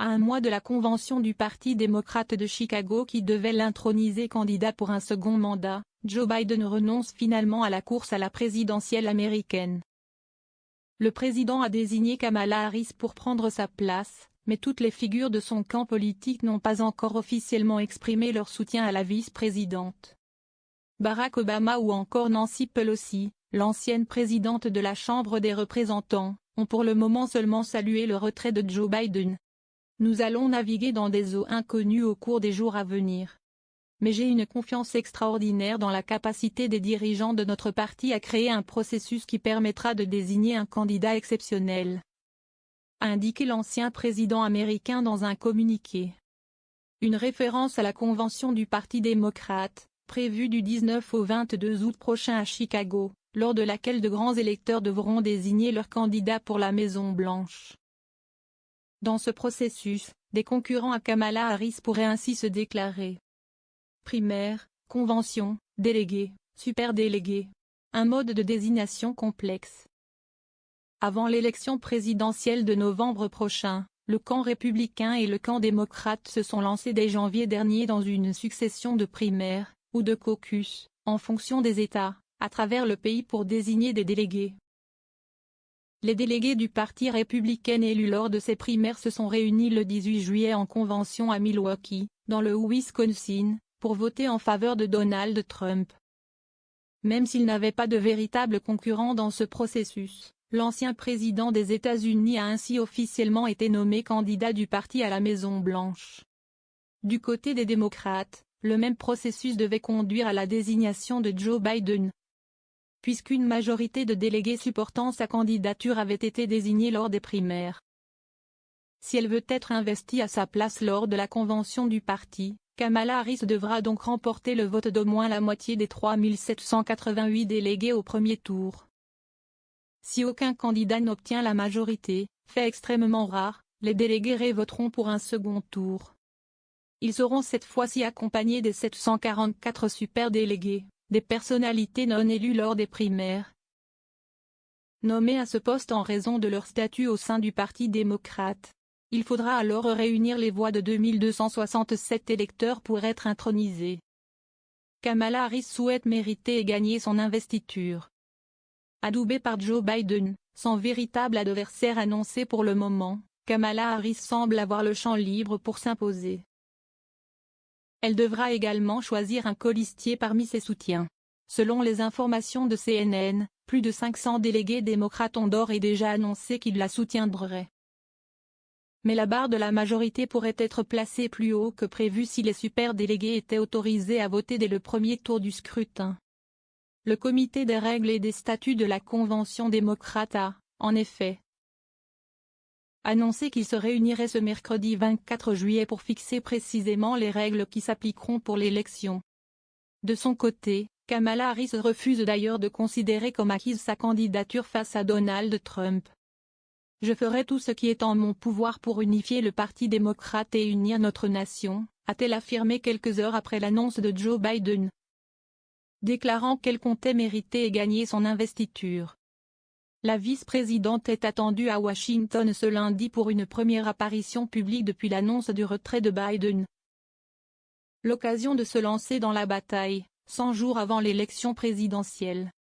À un mois de la convention du Parti démocrate de Chicago qui devait l'introniser candidat pour un second mandat, Joe Biden renonce finalement à la course à la présidentielle américaine. Le président a désigné Kamala Harris pour prendre sa place, mais toutes les figures de son camp politique n'ont pas encore officiellement exprimé leur soutien à la vice-présidente. Barack Obama ou encore Nancy Pelosi, l'ancienne présidente de la Chambre des représentants, ont pour le moment seulement salué le retrait de Joe Biden. Nous allons naviguer dans des eaux inconnues au cours des jours à venir. Mais j'ai une confiance extraordinaire dans la capacité des dirigeants de notre parti à créer un processus qui permettra de désigner un candidat exceptionnel, a indiqué l'ancien président américain dans un communiqué. Une référence à la convention du Parti démocrate, prévue du 19 au 22 août prochain à Chicago, lors de laquelle de grands électeurs devront désigner leur candidat pour la Maison-Blanche. Dans ce processus, des concurrents à Kamala Harris pourraient ainsi se déclarer. Primaire, convention, délégué, superdélégué. Un mode de désignation complexe. Avant l'élection présidentielle de novembre prochain, le camp républicain et le camp démocrate se sont lancés dès janvier dernier dans une succession de primaires, ou de caucus, en fonction des États, à travers le pays pour désigner des délégués. Les délégués du Parti républicain élus lors de ces primaires se sont réunis le 18 juillet en convention à Milwaukee, dans le Wisconsin, pour voter en faveur de Donald Trump. Même s'il n'avait pas de véritable concurrent dans ce processus, l'ancien président des États-Unis a ainsi officiellement été nommé candidat du parti à la Maison-Blanche. Du côté des démocrates, le même processus devait conduire à la désignation de Joe Biden, puisqu'une majorité de délégués supportant sa candidature avait été désignée lors des primaires. Si elle veut être investie à sa place lors de la convention du parti, Kamala Harris devra donc remporter le vote d'au moins la moitié des 3788 délégués au premier tour. Si aucun candidat n'obtient la majorité, fait extrêmement rare, les délégués voteront pour un second tour. Ils seront cette fois-ci accompagnés des 744 superdélégués, des personnalités non élues lors des primaires, nommées à ce poste en raison de leur statut au sein du Parti démocrate. Il faudra alors réunir les voix de 2267 électeurs pour être intronisés. Kamala Harris souhaite mériter et gagner son investiture. Adoubée par Joe Biden, sans véritable adversaire annoncé pour le moment, Kamala Harris semble avoir le champ libre pour s'imposer. Elle devra également choisir un colistier parmi ses soutiens. Selon les informations de CNN, plus de 500 délégués démocrates ont d'ores et déjà annoncé qu'ils la soutiendraient. Mais la barre de la majorité pourrait être placée plus haut que prévu si les superdélégués étaient autorisés à voter dès le premier tour du scrutin. Le comité des règles et des statuts de la Convention démocrate a, en effet, annoncé qu'il se réunirait ce mercredi 24 juillet pour fixer précisément les règles qui s'appliqueront pour l'élection. De son côté, Kamala Harris refuse d'ailleurs de considérer comme acquise sa candidature face à Donald Trump. « Je ferai tout ce qui est en mon pouvoir pour unifier le Parti démocrate et unir notre nation », a-t-elle affirmé quelques heures après l'annonce de Joe Biden, déclarant qu'elle comptait mériter et gagner son investiture. La vice-présidente est attendue à Washington ce lundi pour une première apparition publique depuis l'annonce du retrait de Biden. L'occasion de se lancer dans la bataille, 100 jours avant l'élection présidentielle.